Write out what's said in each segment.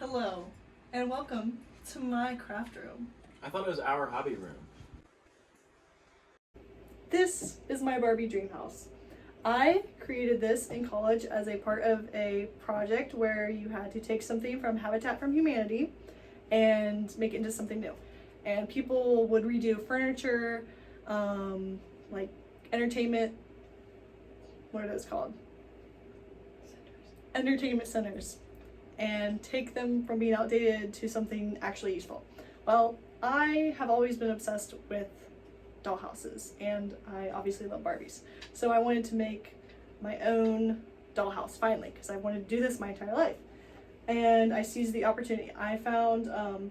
Hello, and welcome to my craft room. I thought it was our hobby room. This is my Barbie Dream House. I created this in college as a part of a project where you had to take something from Habitat for Humanity and make it into something new. And people would redo furniture, like entertainment, what are those called? Entertainment centers, and take them from being outdated to something actually useful. Well, I have always been obsessed with dollhouses, and I obviously love Barbies. So I wanted to make my own dollhouse finally, because I wanted to do this my entire life. And I seized the opportunity. I found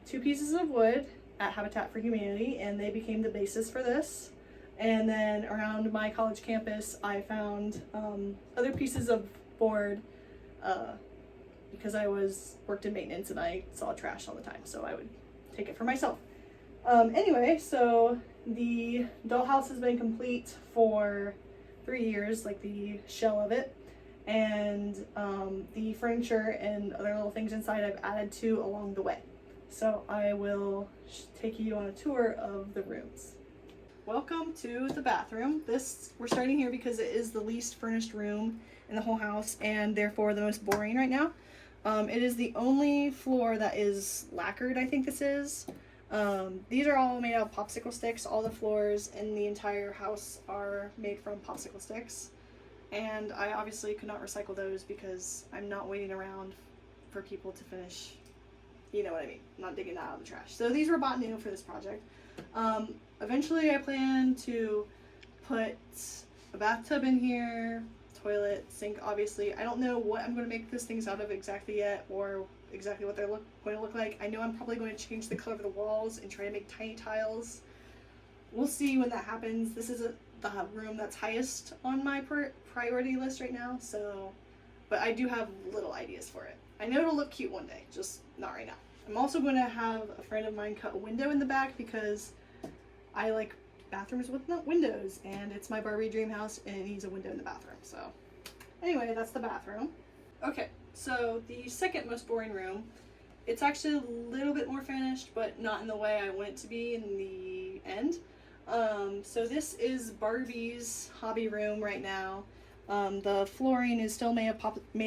2 pieces of wood at Habitat for Humanity, and they became the basis for this. And then around my college campus, I found other pieces of board because I worked in maintenance and I saw trash all the time, so I would take it for myself. Anyway, so the dollhouse has been complete for 3 years, like the shell of it, and the furniture and other little things inside I've added to along the way. So I will take you on a tour of the rooms. Welcome to the bathroom. We're starting here because it is the least furnished room in the whole house and therefore the most boring right now. It is the only floor that is lacquered, I think this is. These are all made out of popsicle sticks. All the floors in the entire house are made from popsicle sticks. And I obviously could not recycle those because I'm not waiting around for people to finish, you know what I mean, I'm not digging that out of the trash. So these were bought new for this project. Eventually I plan to put a bathtub in here, toilet, sink, obviously. I don't know what I'm going to make these things out of exactly yet, or exactly what they're going to look like. I know I'm probably going to change the color of the walls and try to make tiny tiles. We'll see when that happens. This is the room that's highest on my priority list right now, but I do have little ideas for it. I know it'll look cute one day, just not right now. I'm also going to have a friend of mine cut a window in the back because I like bathrooms with no windows, and it's my Barbie dream house and it needs a window in the bathroom. So anyway, that's the bathroom. Okay, so the second most boring room, it's actually a little bit more finished, but not in the way I want it to be in the end. So this is Barbie's hobby room right now. The flooring is still made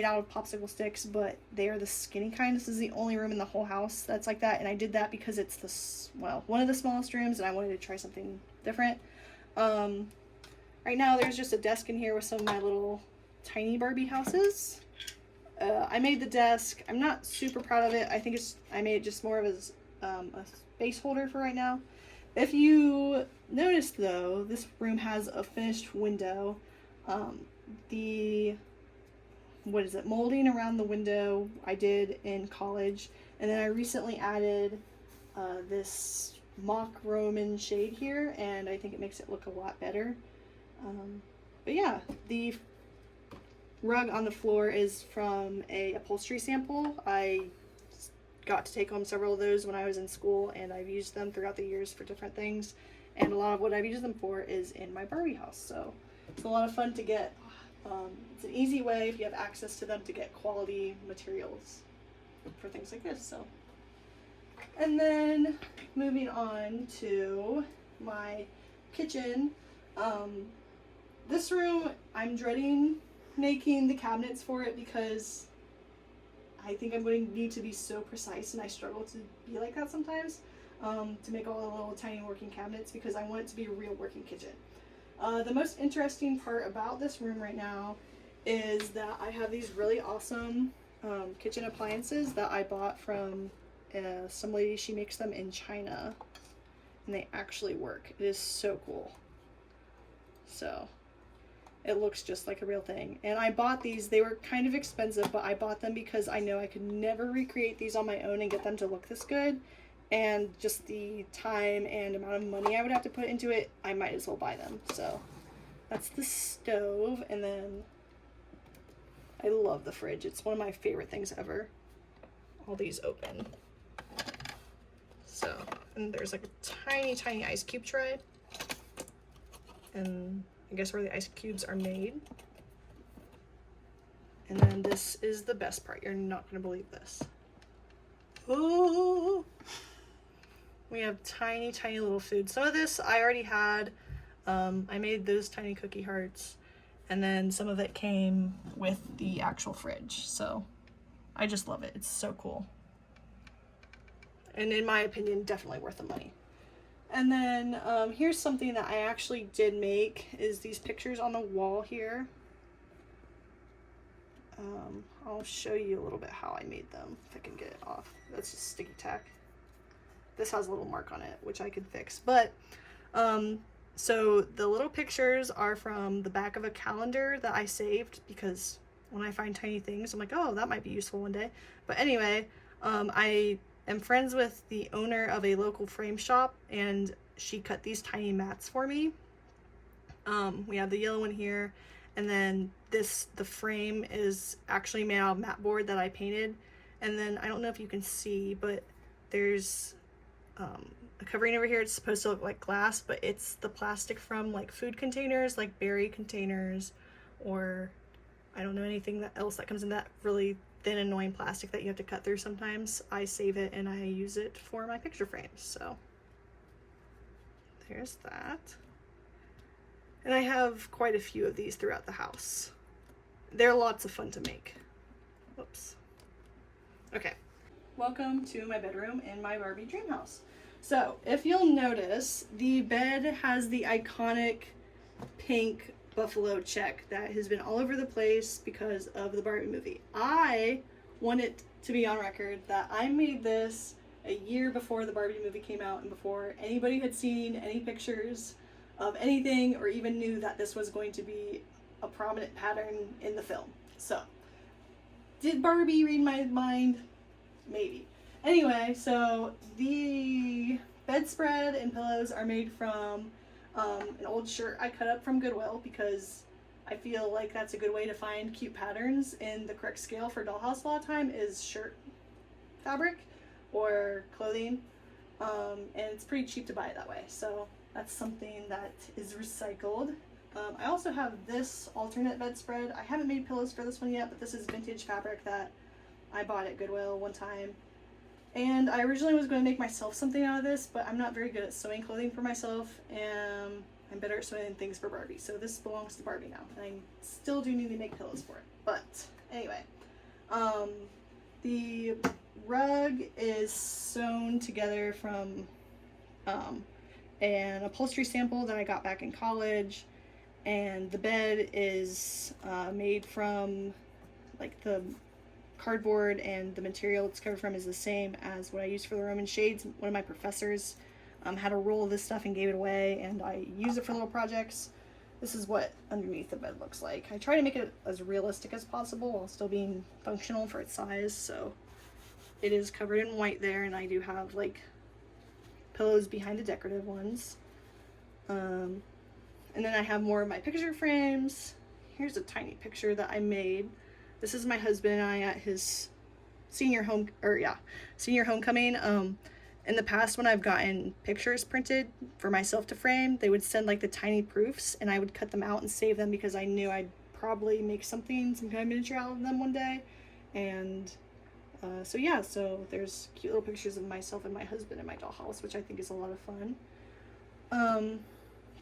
out of popsicle sticks, but they are the skinny kind. This is the only room in the whole house that's like that, and I did that because it's one of the smallest rooms, and I wanted to try something different. Right now there's just a desk in here with some of my little tiny Barbie houses. I made the desk. I'm not super proud of it. I think I made it just more of as a space holder for right now. If you noticed though, this room has a finished window. The molding around the window I did in college, and then I recently added this mock Roman shade here, and I think it makes it look a lot better. But yeah, the rug on the floor is from a upholstery sample. I got to take home several of those when I was in school, and I've used them throughout the years for different things, and a lot of what I've used them for is in my Barbie house, so it's a lot of fun to get. It's an easy way, if you have access to them, to get quality materials for things like this. So, and then moving on to my kitchen. This room, I'm dreading making the cabinets for it because I think I'm going to need to be so precise, and I struggle to be like that sometimes, to make all the little tiny working cabinets, because I want it to be a real working kitchen. The most interesting part about this room right now is that I have these really awesome kitchen appliances that I bought from some lady. She makes them in China, and they actually work. It is so cool. So it looks just like a real thing. And I bought these. They were kind of expensive, but I bought them because I know I could never recreate these on my own and get them to look this good. And just the time and amount of money I would have to put into it, I might as well buy them. So that's the stove, and then I love the fridge. It's one of my favorite things ever. All these open. So, and there's like a tiny ice cube tray, and I guess where the ice cubes are made. And then this is the best part. You're not going to believe this. we have tiny, tiny little food. Some of this I already had. I made those tiny cookie hearts, and then some of it came with the actual fridge. So I just love it. It's so cool. And in my opinion, definitely worth the money. And then here's something that I actually did make, is these pictures on the wall here. I'll show you a little bit how I made them, if I can get it off. That's just sticky tack. This has a little mark on it, which I could fix. But, so the little pictures are from the back of a calendar that I saved, because when I find tiny things, I'm like, oh, that might be useful one day. But anyway, I am friends with the owner of a local frame shop, and she cut these tiny mats for me. We have the yellow one here, and then the frame is actually made out of mat board that I painted. And then I don't know if you can see, but there's a covering over here. It's supposed to look like glass, but it's the plastic from like food containers, like berry containers, or I don't know anything else that comes in that really thin, annoying plastic that you have to cut through sometimes. I save it and I use it for my picture frames. So there's that. And I have quite a few of these throughout the house. They're lots of fun to make. Whoops. Okay. Welcome to my bedroom in my Barbie Dream House. So, if you'll notice, the bed has the iconic pink buffalo check that has been all over the place because of the Barbie movie. I want it to be on record that I made this a year before the Barbie movie came out and before anybody had seen any pictures of anything or even knew that this was going to be a prominent pattern in the film. So, did Barbie read my mind? Maybe. Anyway, so the bedspread and pillows are made from an old shirt I cut up from Goodwill, because I feel like that's a good way to find cute patterns in the correct scale for dollhouse a lot of time is shirt fabric or clothing, and it's pretty cheap to buy it that way. So that's something that is recycled. I also have this alternate bedspread. I haven't made pillows for this one yet, but this is vintage fabric that I bought at Goodwill one time. And I originally was going to make myself something out of this, but I'm not very good at sewing clothing for myself, and I'm better at sewing things for Barbie. So this belongs to Barbie now, and I still do need to make pillows for it. But anyway, the rug is sewn together from an upholstery sample that I got back in college, and the bed is made from like the cardboard, and the material it's covered from is the same as what I used for the Roman shades. One of my professors had a roll of this stuff and gave it away, and I use it for little projects. This is what underneath the bed looks like. I try to make it as realistic as possible while still being functional for its size. So it is covered in white there, and I do have like pillows behind the decorative ones. And then I have more of my picture frames. Here's a tiny picture that I made. This is my husband and I at his senior homecoming. In the past, when I've gotten pictures printed for myself to frame, they would send like the tiny proofs, and I would cut them out and save them because I knew I'd probably make some kind of miniature out of them one day. And so yeah, so there's cute little pictures of myself and my husband in my dollhouse, which I think is a lot of fun.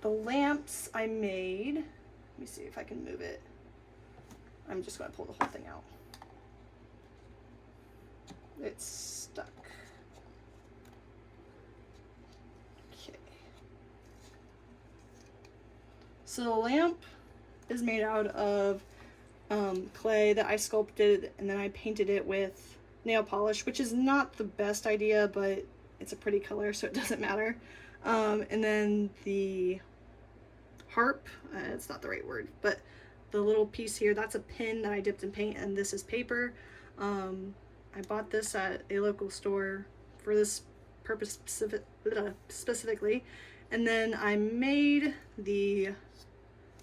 The lamps I made, let me see if I can move it. I'm just going to pull the whole thing out. It's stuck. Okay. So the lamp is made out of clay that I sculpted, and then I painted it with nail polish, which is not the best idea, but it's a pretty color, so it doesn't matter. And then the harp, it's not the right word, but the little piece here, that's a pin that I dipped in paint, and this is paper. I bought this at a local store for this purpose specifically. And then I made the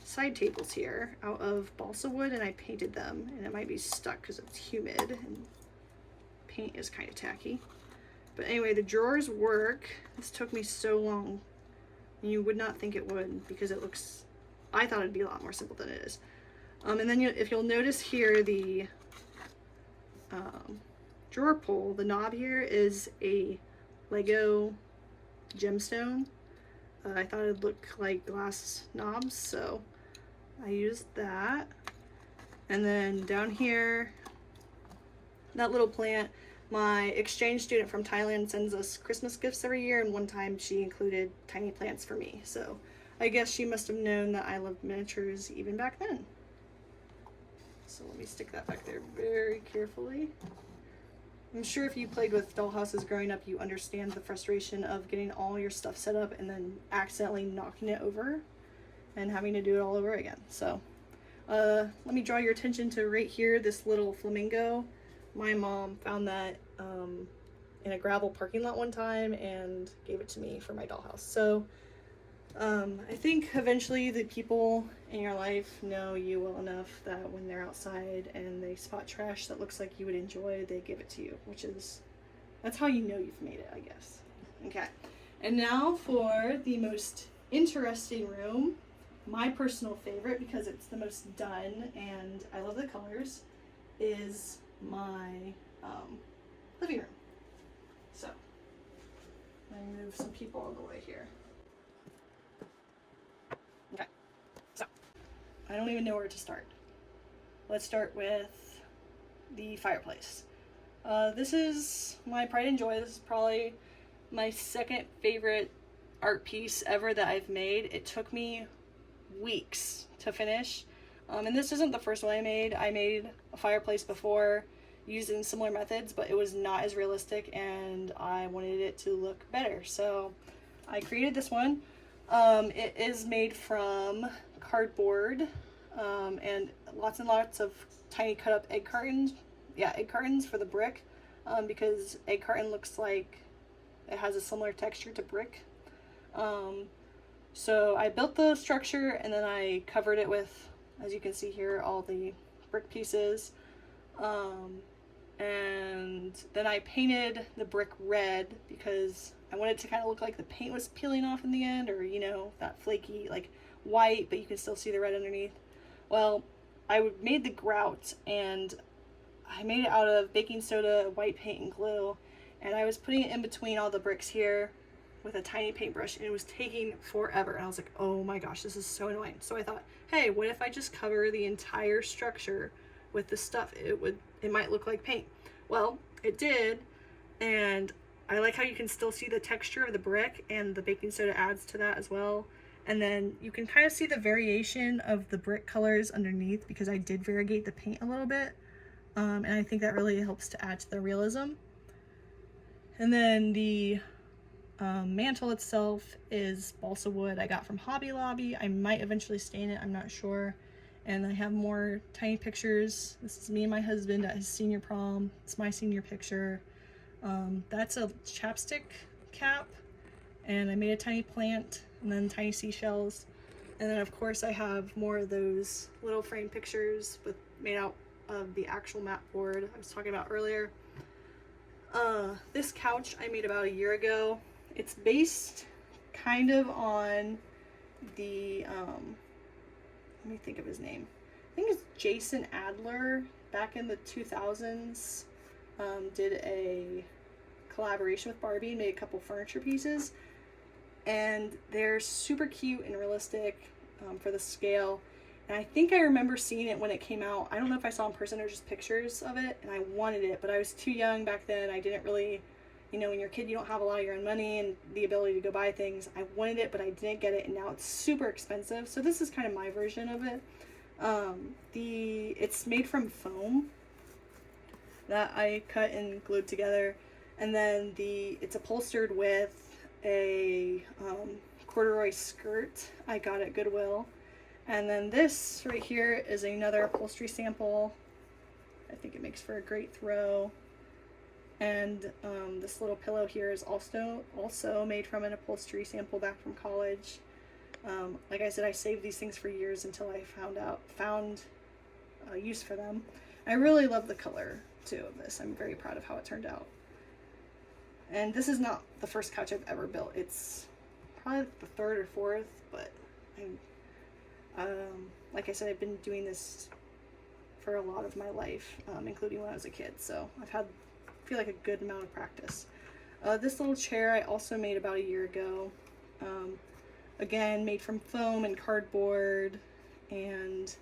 side tables here out of balsa wood, and I painted them, and it might be stuck because it's humid and paint is kind of tacky. But anyway, the drawers work. This took me so long, and you would not think it would, because it looks, I thought it'd be a lot more simple than it is. And then if you'll notice here, the drawer pull, the knob here is a Lego gemstone. I thought it'd look like glass knobs, so I used that. And then down here, that little plant, my exchange student from Thailand sends us Christmas gifts every year, and one time she included tiny plants for me. So I guess she must have known that I loved miniatures even back then. So let me stick that back there very carefully. I'm sure if you played with dollhouses growing up, you understand the frustration of getting all your stuff set up and then accidentally knocking it over and having to do it all over again. So let me draw your attention to right here, this little flamingo. My mom found that in a gravel parking lot one time and gave it to me for my dollhouse. So I think eventually the people in your life know you well enough that when they're outside and they spot trash that looks like you would enjoy, they give it to you, that's how you know you've made it, I guess. Okay, and now for the most interesting room, my personal favorite because it's the most done and I love the colors, is my living room. So let me move some people out of the way here. Okay, so I don't even know where to start. Let's start with the fireplace. This is my pride and joy. This is probably my second favorite art piece ever that I've made. It took me weeks to finish. And this isn't the first one I made. I made a fireplace before using similar methods, but it was not as realistic and I wanted it to look better. So I created this one. It is made from cardboard and lots of tiny cut up egg cartons. Yeah, egg cartons for the brick because egg carton looks like it has a similar texture to brick. So I built the structure and then I covered it with, as you can see here, all the brick pieces. And then I painted the brick red because I wanted it to kind of look like the paint was peeling off in the end, or you know, that flaky like white, but you can still see the red underneath. Well, I made the grout and I made it out of baking soda, white paint, and glue, and I was putting it in between all the bricks here with a tiny paintbrush, and it was taking forever, and I was like, oh my gosh, this is so annoying. So I thought, hey, what if I just cover the entire structure with this stuff? It might look like paint. Well, it did, and I like how you can still see the texture of the brick, and the baking soda adds to that as well. And then you can kind of see the variation of the brick colors underneath because I did variegate the paint a little bit, and I think that really helps to add to the realism. And then the mantle itself is balsa wood I got from Hobby Lobby. I might eventually stain it, I'm not sure. And I have more tiny pictures. This is me and my husband at his senior prom. It's my senior picture. That's a chapstick cap, and I made a tiny plant and then tiny seashells. And then of course I have more of those little frame pictures made out of the actual mat board I was talking about earlier. This couch I made about a year ago. It's based kind of on the let me think of his name. I think it's Jason Adler. Back in the 2000s, did a collaboration with Barbie and made a couple furniture pieces, and they're super cute and realistic for the scale. And I think I remember seeing it when it came out. I don't know if I saw it in person or just pictures of it, and I wanted it, but I was too young back then. I didn't really, you know, when you're a kid, you don't have a lot of your own money and the ability to go buy things. I wanted it, but I didn't get it, and now it's super expensive. So this is kind of my version of it. It's made from foam that I cut and glued together, and then it's upholstered with a corduroy skirt I got at Goodwill. And then this right here is another upholstery sample. I think it makes for a great throw. And this little pillow here is also made from an upholstery sample back from college. Like I said, I saved these things for years until I found use for them. I really love the color too of this. I'm very proud of how it turned out. And this is not the first couch I've ever built. It's probably the third or fourth, but like I said, I've been doing this for a lot of my life, including when I was a kid. So I've had, I feel like, a good amount of practice. This little chair I also made about a year ago. Again, made from foam and cardboard, and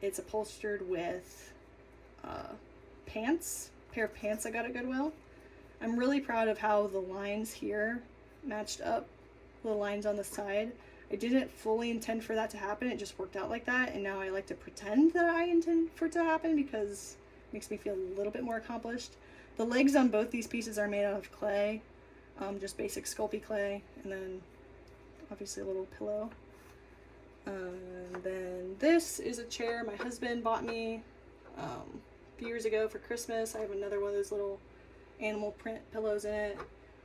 it's upholstered with pants, a pair of pants I got at Goodwill. I'm really proud of how the lines here matched up, the lines on the side. I didn't fully intend for that to happen, it just worked out like that, and now I like to pretend that I intend for it to happen because it makes me feel a little bit more accomplished. The legs on both these pieces are made out of clay, just basic Sculpey clay, and then obviously a little pillow. And then this is a chair my husband bought me a few years ago for Christmas. I have another one of those little animal print pillows in it.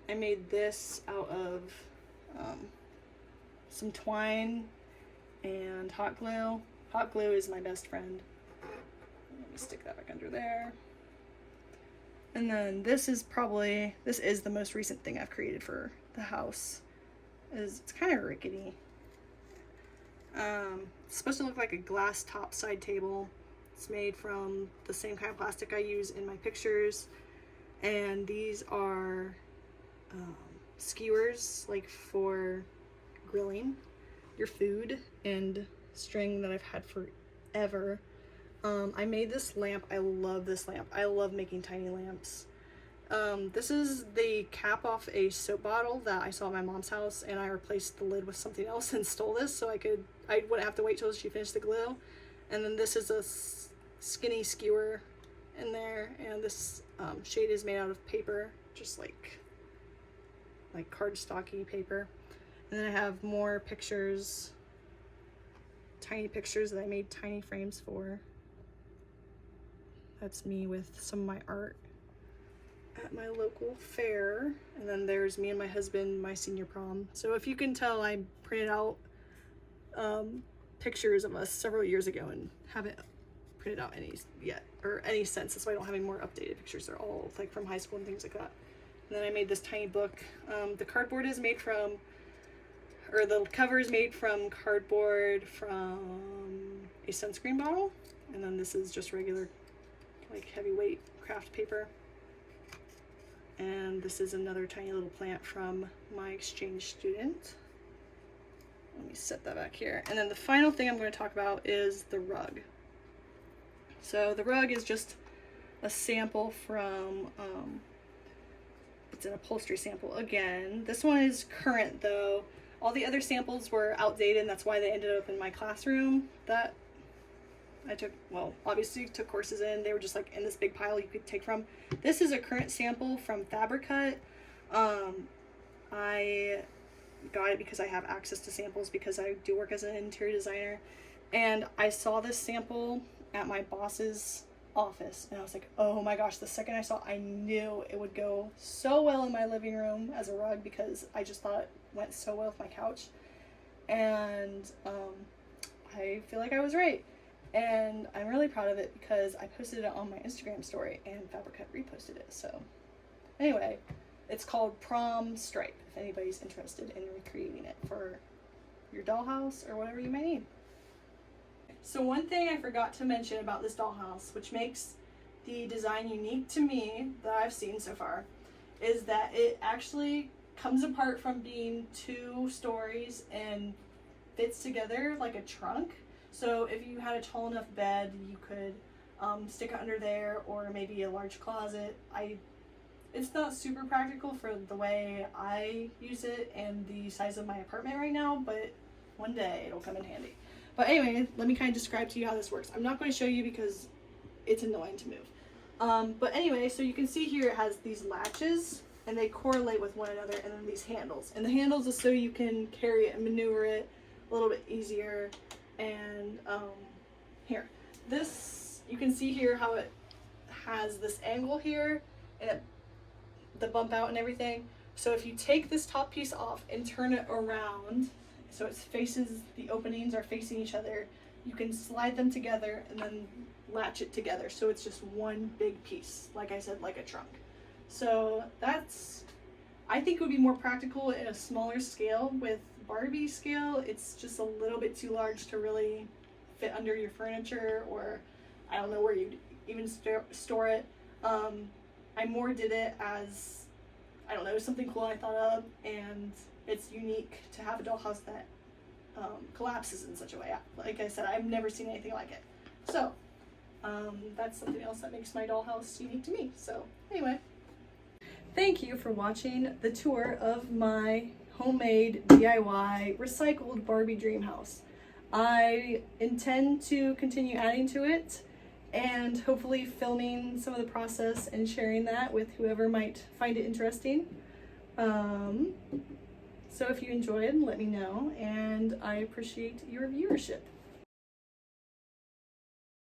I made this out of some twine and hot glue. Hot glue is my best friend. Let me stick that back under there. And then this is the most recent thing I've created for the house. It's kind of rickety. It's supposed to look like a glass top side table. It's made from the same kind of plastic I use in my pictures. And these are skewers, like for grilling your food, and string that I've had forever. I made this lamp. I love this lamp. I love making tiny lamps. This is the cap off a soap bottle that I saw at my mom's house, and I replaced the lid with something else and stole this so I wouldn't have to wait till she finished the glue. And then this is a skinny skewer in there, and this shade is made out of paper, just like cardstocky paper. And then I have more pictures, tiny pictures that I made tiny frames for. That's me with some of my art at my local fair. And then there's me and my husband, my senior prom. So if you can tell, I printed out pictures of us several years ago and haven't printed out any yet, or any since. That's why I don't have any more updated pictures. They're all like from high school and things like that. And then I made this tiny book. The cardboard is made from, or the cover is made from cardboard from a sunscreen bottle. And then this is just regular, like heavyweight craft paper. And this is another tiny little plant from my exchange student. Let me set that back here. And then the final thing I'm going to talk about is the rug. So the rug is just a sample from, it's an upholstery sample again. This one is current though. All the other samples were outdated, and that's why they ended up in my classroom that I took, well, obviously took courses in. They were just like in this big pile you could take from. This is a current sample from Fabric-Cut. I got it because I have access to samples because I do work as an interior designer. And I saw this sample at my boss's office, and I was like, oh my gosh, the second I saw it, I knew it would go so well in my living room as a rug because I just thought it went so well with my couch. And I feel like I was right. And I'm really proud of it because I posted it on my Instagram story and Fabric-Cut reposted it. So anyway, it's called Prom Stripe, if anybody's interested in recreating it for your dollhouse or whatever you may need. So one thing I forgot to mention about this dollhouse, which makes the design unique to me that I've seen so far, is that it actually comes apart from being 2 stories and fits together like a trunk. So if you had a tall enough bed, you could stick it under there, or maybe a large closet. It's not super practical for the way I use it and the size of my apartment right now, but one day it'll come in handy. But anyway, let me kind of describe to you how this works. I'm not going to show you because it's annoying to move. But anyway, so you can see here it has these latches, and they correlate with one another, and then these handles. And the handles is so you can carry it and maneuver it a little bit easier. And here, this, you can see here how it has this angle here, and the bump out and everything. So if you take this top piece off and turn it around, so it faces, the openings are facing each other, you can slide them together and then latch it together. So it's just one big piece, like I said, like a trunk. So that's, I think it would be more practical in a smaller scale. With Barbie scale, it's just a little bit too large to really fit under your furniture, or I don't know where you'd even store it. I more did it as I don't know, something cool I thought of, and it's unique to have a dollhouse that collapses in such a way. Like I said, I've never seen anything like it. So that's something else that makes my dollhouse unique to me. So anyway, thank you for watching the tour of my homemade DIY recycled Barbie Dream House. I intend to continue adding to it and hopefully filming some of the process and sharing that with whoever might find it interesting. So if you enjoyed, let me know, and I appreciate your viewership.